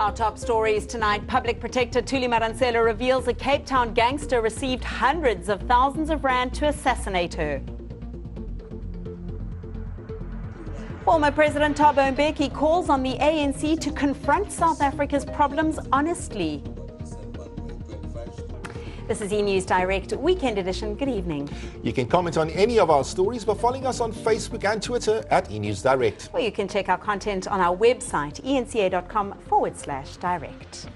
Our top stories tonight. Public Protector Thuli Madonsela reveals a Cape Town gangster received hundreds of thousands of rand to assassinate her. Former President Thabo Mbeki calls on the ANC to confront South Africa's problems honestly. This is eNews Direct Weekend Edition. Good evening. You can comment on any of our stories by following us on Facebook and Twitter at eNews Direct. Or you can check our content on our website, eNCA.com/direct.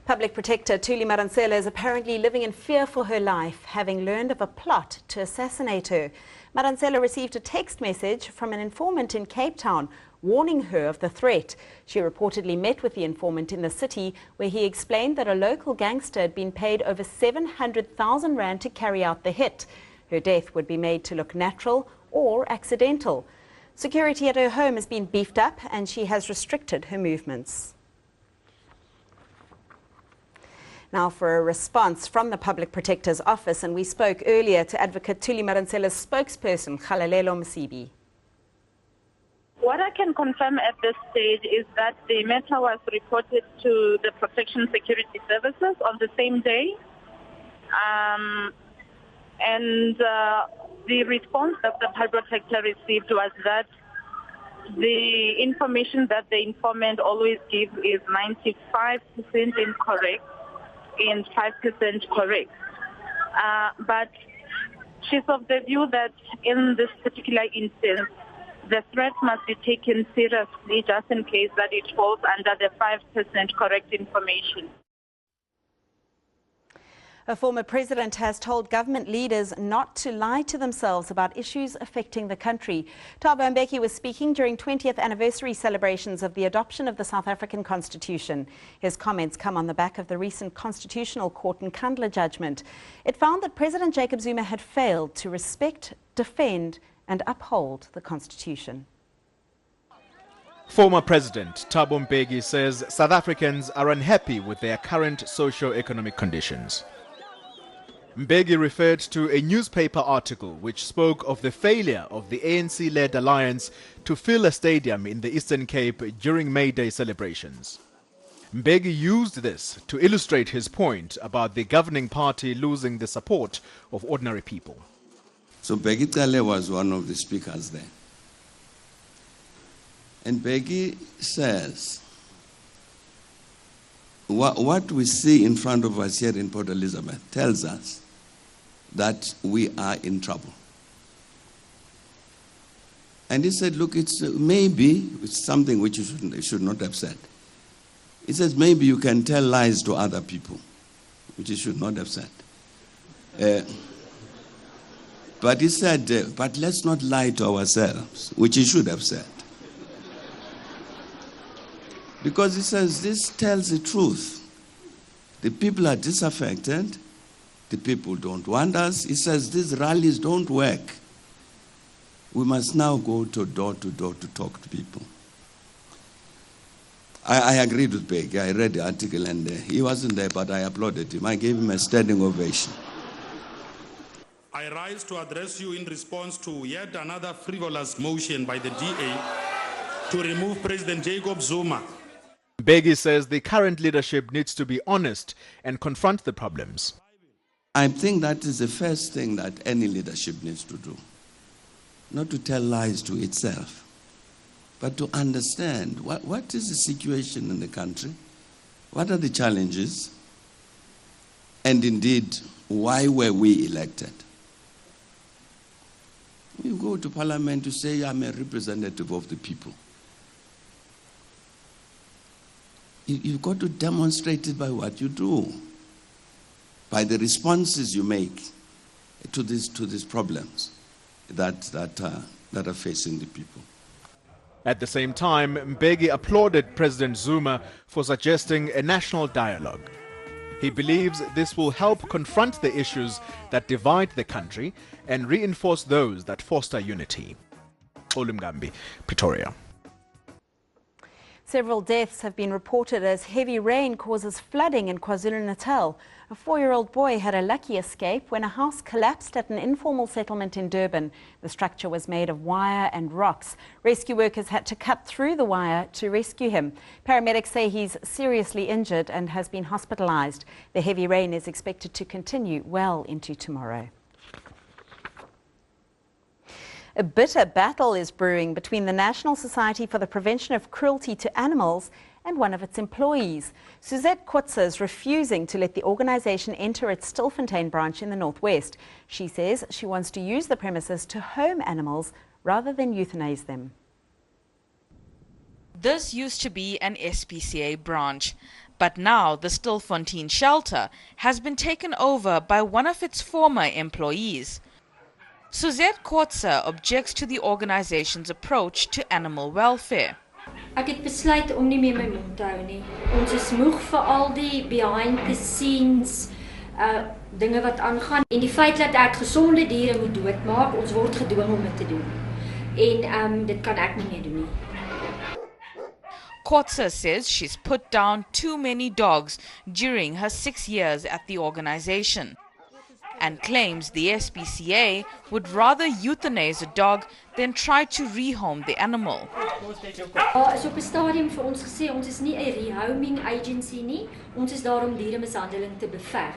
Public Protector Thuli Madonsela is apparently living in fear for her life, having learned of a plot to assassinate her. Madonsela received a text message from an informant in Cape Town warning her of the threat. She reportedly met with the informant in the city, where he explained that a local gangster had been paid over 700,000 rand to carry out the hit. Her death would be made to look natural or accidental. Security at her home has been beefed up and she has restricted her movements. Now for a response from the Public Protector's office, and we spoke earlier to Advocate Thuli Madonsela's spokesperson, Kgalalelo Msibi. What I can confirm at this stage is that the matter was reported to the Protection Security Services on the same day. The response that the Public Protector received was that the information that the informant always gives is 95% incorrect and 5% correct. But she's of the view that in this particular instance, the threat must be taken seriously just in case that it falls under the 5% correct information. A former president has told government leaders not to lie to themselves about issues affecting the country. Thabo Mbeki was speaking during 20th anniversary celebrations of the adoption of the South African Constitution. His comments come on the back of the recent Constitutional Court Nkandla judgment. It found that President Jacob Zuma had failed to respect, defend and uphold the Constitution. Former President Thabo Mbeki says South Africans are unhappy with their current socio-economic conditions. Mbeki referred to a newspaper article which spoke of the failure of the ANC-led alliance to fill a stadium in the Eastern Cape during May Day celebrations. Mbeki used this to illustrate his point about the governing party losing the support of ordinary people. So Mbeki Cale was one of the speakers there. And Mbeki says, what we see in front of us here in Port Elizabeth tells us that we are in trouble. And he said, look, it's maybe it's something which you should not have said. He says, maybe you can tell lies to other people, which you should not have said. But he said, but let's not lie to ourselves, which he should have said. Because he says this tells the truth. The people are disaffected. The people don't want us. He says these rallies don't work. We must now go to door to talk to people. I agreed with Mbeki. I read the article and he wasn't there, but I applauded him. I gave him a standing ovation. I rise to address you in response to yet another frivolous motion by the DA to remove President Jacob Zuma. Mbeki says the current leadership needs to be honest and confront the problems. I think that is the first thing that any leadership needs to do. Not to tell lies to itself, but to understand what is the situation in the country, what are the challenges, and indeed, why were we elected? You go to Parliament to say, I'm a representative of the people. You've got to demonstrate it by what you do, by the responses you make to these problems that are facing the people. At the same time, Mbeki applauded President Zuma for suggesting a national dialogue. He believes this will help confront the issues that divide the country and reinforce those that foster unity. Pretoria. Several deaths have been reported as heavy rain causes flooding in KwaZulu-Natal. A 4-year-old boy had a lucky escape when a house collapsed at an informal settlement in Durban. The structure was made of wire and rocks. Rescue workers had to cut through the wire to rescue him. Paramedics say he's seriously injured and has been hospitalized. The heavy rain is expected to continue well into tomorrow. A bitter battle is brewing between the National Society for the Prevention of Cruelty to Animals and one of its employees. Suzette Kotze is refusing to let the organisation enter its Stilfontein branch in the northwest. She says she wants to use the premises to home animals rather than euthanize them. This used to be an SPCA branch, but now the Stilfontein shelter has been taken over by one of its former employees. Suzette Kotze objects to the organization's approach to animal welfare. Ek het besluit om nie meer my mond te hou nie. Ons is moeg vir al die behind the scenes dinge wat aangaan en die feit dat ek gesonde diere moet doodmaak, ons word gedwing om dit te doen. En dit kan ek nie meer doen nie. Kotze says she's put down too many dogs during her 6 years at the organization, and claims the SPCA would rather euthanize a dog than try to rehome the animal. Is op 'n stadium vir ons gesê ons is nie 'n rehoming agency nie, ons is daar om dieremishandeling te beveg.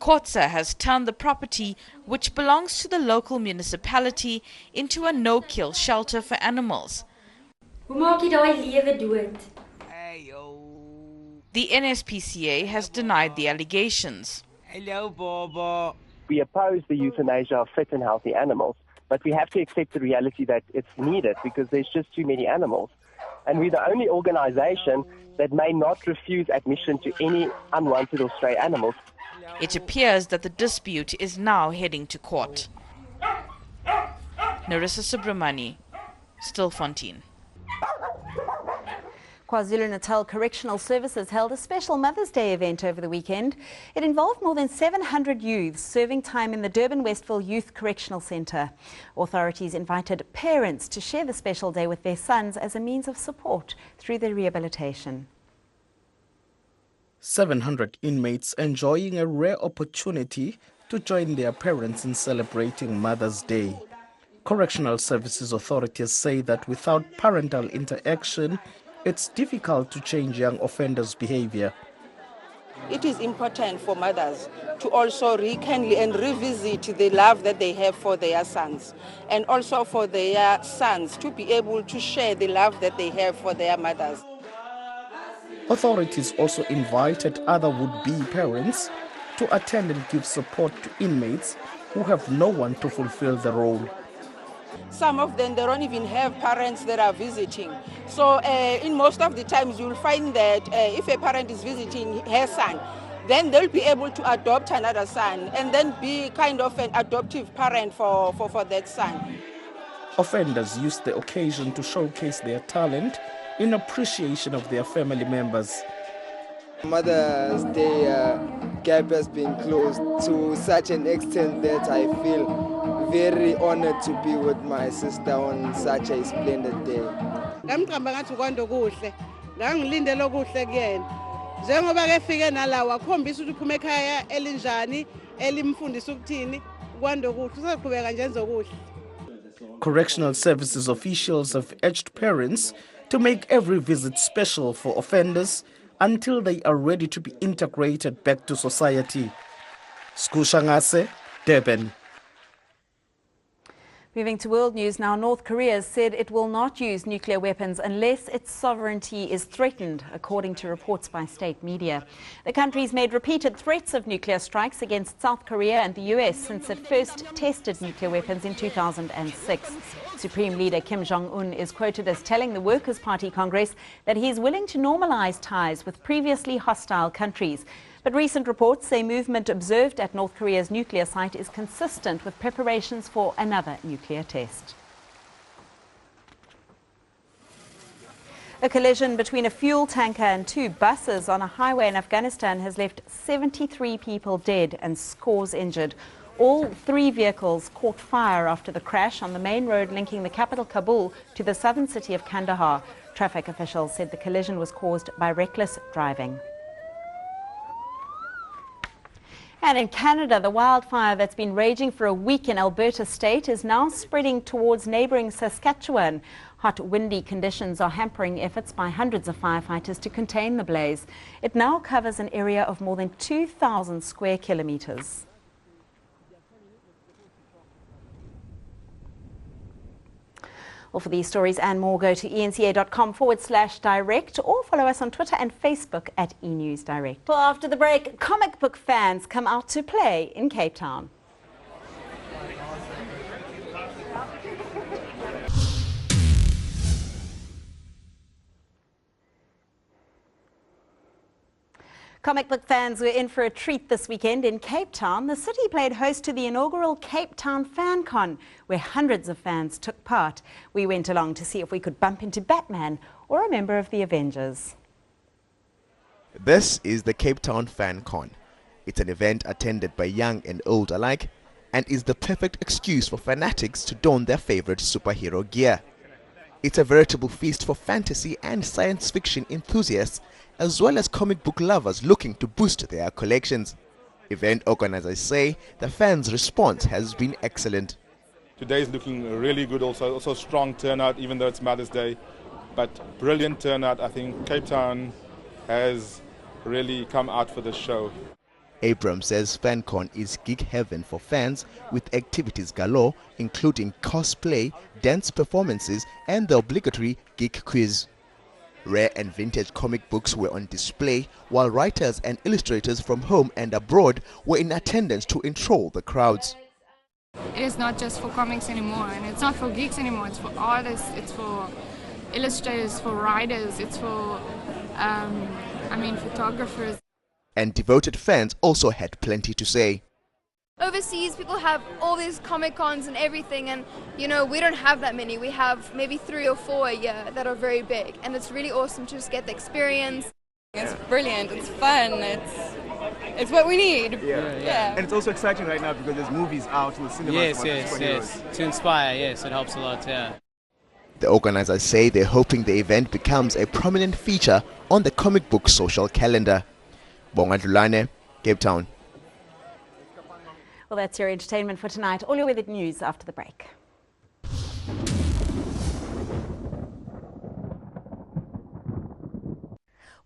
Kotze has turned the property, which belongs to the local municipality, into a no-kill shelter for animals. Hoe maak jy daai lewe dood? The NSPCA has denied the allegations. Hello, Bobo. We oppose the euthanasia of fit and healthy animals, but we have to accept the reality that it's needed because there's just too many animals. And we're the only organization that may not refuse admission to any unwanted or stray animals. It appears that the dispute is now heading to court. Narissa Subramani, Stilfontein. KwaZulu-Natal Correctional Services held a special Mother's Day event over the weekend. It involved more than 700 youths serving time in the Durban Westville Youth Correctional Centre. Authorities invited parents to share the special day with their sons as a means of support through their rehabilitation. 700 inmates enjoying a rare opportunity to join their parents in celebrating Mother's Day. Correctional Services authorities say that without parental interaction, it's difficult to change young offenders' behavior. It is important for mothers to also rekindle and revisit the love that they have for their sons, and also for their sons to be able to share the love that they have for their mothers. Authorities also invited other would-be parents to attend and give support to inmates who have no one to fulfill the role. Some of them, they don't even have parents that are visiting. So in most of the times, you'll find that if a parent is visiting her son, then they'll be able to adopt another son and then be kind of an adoptive parent for that son. Offenders use the occasion to showcase their talent in appreciation of their family members. Mother's Day gap has been closed to such an extent that I feel very honored to be with my sister on such a splendid day. Ngamqamba ngathi kwando kuhle ngangilindele okuhle kuyena njengoba ke fike nalawa akhombisa ukuthi uphuma ekhaya elinjani elimfundisa ukuthini kwando kuhle usaqhubeka nje enzokuhle. Correctional Services officials have urged parents to make every visit special for offenders until they are ready to be integrated back to society. Skushangase, Durban. Moving to world news now, North Korea has said it will not use nuclear weapons unless its sovereignty is threatened, according to reports by state media. The country's made repeated threats of nuclear strikes against South Korea and the US since it first tested nuclear weapons in 2006. Supreme Leader Kim Jong-un is quoted as telling the Workers' Party Congress that he is willing to normalize ties with previously hostile countries. But recent reports say movement observed at North Korea's nuclear site is consistent with preparations for another nuclear test. A collision between a fuel tanker and 2 buses on a highway in Afghanistan has left 73 people dead and scores injured. All 3 vehicles caught fire after the crash on the main road linking the capital Kabul to the southern city of Kandahar. Traffic officials said the collision was caused by reckless driving. And in Canada, the wildfire that's been raging for a week in Alberta state is now spreading towards neighbouring Saskatchewan. Hot, windy conditions are hampering efforts by hundreds of firefighters to contain the blaze. It now covers an area of more than 2,000 square kilometres. Well, for these stories and more, go to eNCA.com/direct or follow us on Twitter and Facebook at eNews Direct. Well, after the break, comic book fans come out to play in Cape Town. Comic book fans were in for a treat this weekend in Cape Town. The city played host to the inaugural Cape Town FanCon, where hundreds of fans took part. We went along to see if we could bump into Batman or a member of the Avengers. This is the Cape Town FanCon. It's an event attended by young and old alike and is the perfect excuse for fanatics to don their favorite superhero gear. It's a veritable feast for fantasy and science fiction enthusiasts, as well as comic book lovers looking to boost their collections. Event organizers say the fans' response has been excellent. Today is looking really good, also strong turnout, even though it's Mother's Day, but brilliant turnout. I think Cape Town has really come out for this show. Abram says FanCon is geek heaven for fans, with activities galore, including cosplay, dance performances, and the obligatory geek quiz. Rare and vintage comic books were on display, while writers and illustrators from home and abroad were in attendance to enthrall the crowds. It is not just for comics anymore, and it's not for geeks anymore. It's for artists, it's for illustrators, for writers, it's for, photographers. And devoted fans also had plenty to say. Overseas, people have all these Comic Cons and everything, and we don't have that many. We have maybe 3 or 4 a year that are very big, and it's really awesome to just get the experience. It's brilliant, it's fun, it's what we need. Yeah. And it's also exciting right now because there's movies out in the cinemas. Yes. To inspire, yes, it helps a lot, yeah. The organizers say they're hoping the event becomes a prominent feature on the comic book social calendar. Bonga Dulane, Cape Town. Well, that's your entertainment for tonight. All your weather news after the break.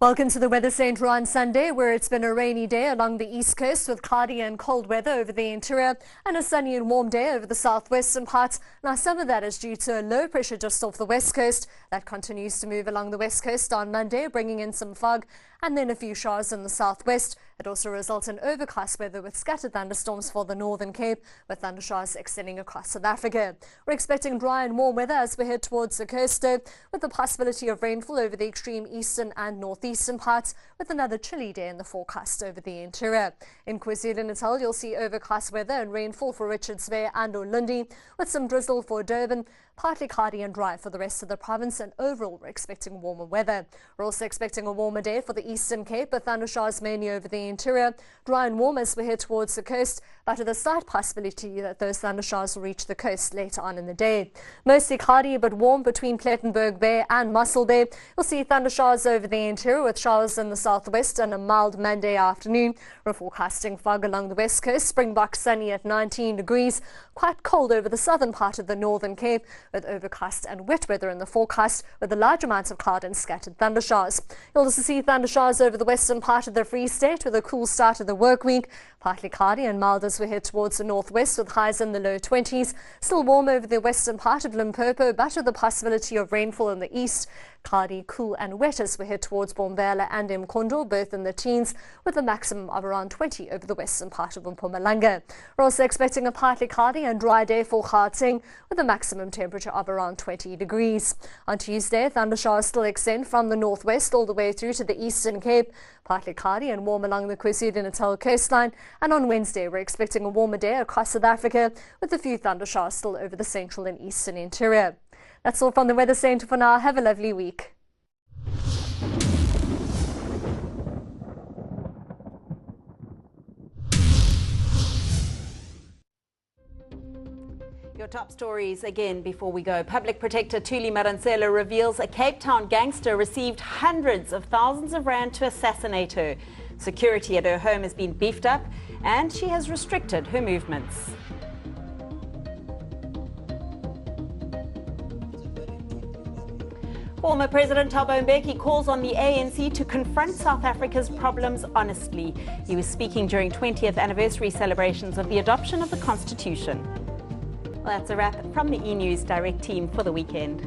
Welcome to the Weather Centre on Sunday, where it's been a rainy day along the east coast with cloudy and cold weather over the interior and a sunny and warm day over the southwestern parts. Now, some of that is due to a low pressure just off the west coast that continues to move along the west coast on Monday, bringing in some fog and then a few showers in the southwest. It also results in overcast weather with scattered thunderstorms for the Northern Cape, with thundershowers extending across South Africa. We're expecting dry and warm weather as we head towards the coast, with the possibility of rainfall over the extreme eastern and northeastern parts, with another chilly day in the forecast over the interior. In KwaZulu-Natal, you'll see overcast weather and rainfall for Richards Bay and Ulundi, with some drizzle for Durban, partly cloudy and dry for the rest of the province, and overall we're expecting warmer weather. We're also expecting a warmer day for the Eastern Cape, with thundershows mainly over the interior, dry and warm as we head towards the coast, but with a slight possibility that those thundershows will reach the coast later on in the day. Mostly cloudy but warm between Plettenberg Bay and Mossel Bay. You'll see thundershows over the interior with showers in the southwest and a mild Monday afternoon. We're forecasting fog along the west coast, Springbok sunny at 19 degrees, quite cold over the southern part of the Northern Cape, with overcast and wet weather in the forecast, with a large amounts of cloud and scattered thundershowers. You'll also see thundershowers over the western part of the Free State, with a cool start of the work week. Partly cloudy and mild as we head towards the northwest, with highs in the low 20s. Still warm over the western part of Limpopo, but with the possibility of rainfall in the east. Cloudy, cool and wet as we head towards Bombela and Mkondo, both in the teens, with a maximum of around 20 over the western part of Mpumalanga. We're also expecting a partly cloudy and dry day for Gauteng, with a maximum temperature of around 20 degrees. On Tuesday, thundershowers still extend from the northwest all the way through to the Eastern Cape, partly cloudy and warm along the KwaZulu-Natal coastline. And on Wednesday, we're expecting a warmer day across South Africa, with a few thundershowers still over the central and eastern interior. That's all from the Weather Centre for now. Have a lovely week. Your top stories again before we go. Public Protector Thuli Madonsela reveals a Cape Town gangster received hundreds of thousands of rand to assassinate her. Security at her home has been beefed up and she has restricted her movements. Former President Thabo Mbeki calls on the ANC to confront South Africa's problems honestly. He was speaking during 20th anniversary celebrations of the adoption of the Constitution. Well, that's a wrap from the eNews Direct team for the weekend.